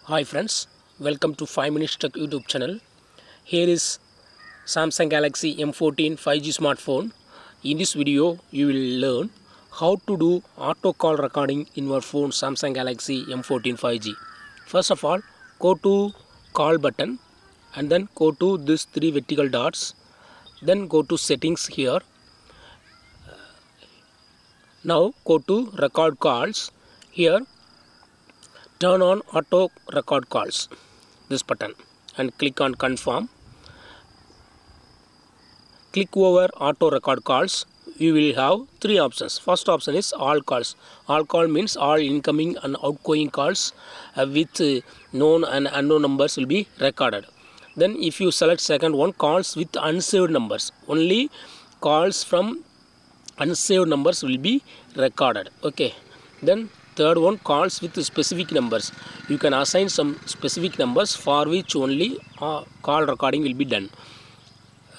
Hi friends, welcome to 5 Minutes Tech YouTube channel. Here is Samsung Galaxy M14 5G smartphone. In this video, you will learn how to do auto call recording in your phone Samsung Galaxy M14 5G. First of all, go to call button and then go to this three vertical dots. Then go to settings here. Now go to record calls. Here turn on auto record calls, this button, and click on confirm. Click over auto record calls. You will have three options. First option is all calls. All call means all incoming and outgoing calls with known and unknown numbers will be recorded. Then if you select second one, calls with unsaved numbers, only calls from unsaved numbers will be recorded. Okay. Then third one, calls with specific numbers. You can assign some specific numbers for which only call recording will be done.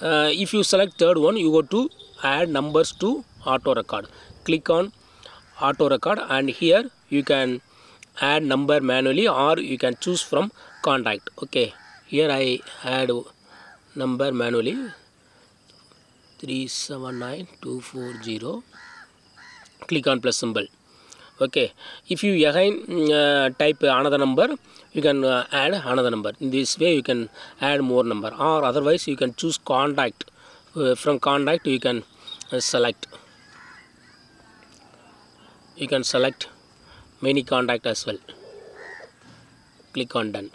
If you select third one, you go to add numbers to auto record. Click on auto record and here you can add number manually or you can choose from contact. Okay, here I add number manually 379240. Click on plus symbol. Okay, if you again type another number, you can add another number. In this way you can add more number, or otherwise you can choose contact. From contact you can select many contact as well. Click on done.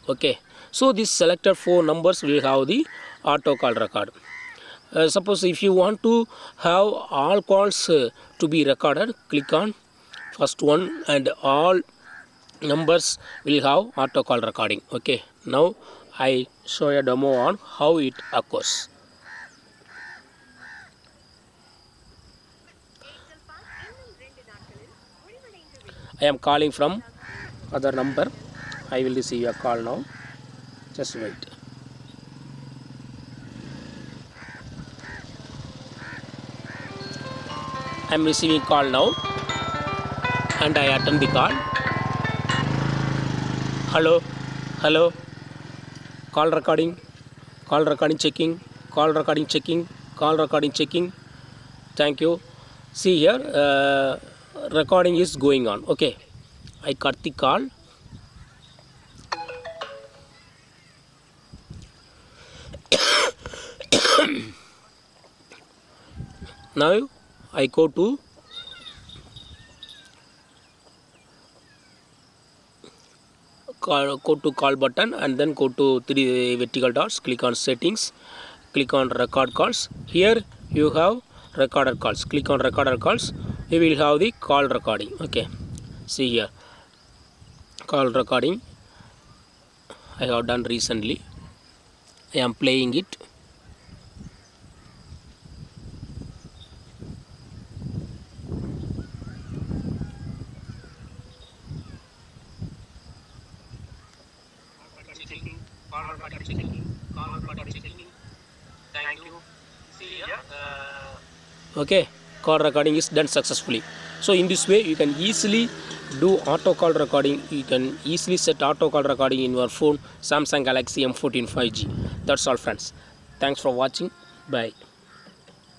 Okay, so this selected four numbers will have the auto call record. Suppose if you want to have all calls to be recorded, click on first one and all numbers will have auto call recording. Okay, now I show a demo on how it occurs. I am calling from other number. I will receive a call now. Just wait. I am receiving call now and I attend the call. Hello, call recording checking, call recording checking. Thank you. See here, recording is going on. Okay, I cut the call. Now I go to call button and then go to three vertical dots. Click on settings. Click on record calls. Here you have recorded calls. Click on recorded calls. You will have the call recording. Okay. See here, call recording. I have done recently. I am playing it. Thank you. See here. Okay, call recording is done successfully. So in this way you can easily do auto call recording. You can easily set auto call recording in your phone Samsung Galaxy M14 5G. That's all friends. Thanks for watching. Bye.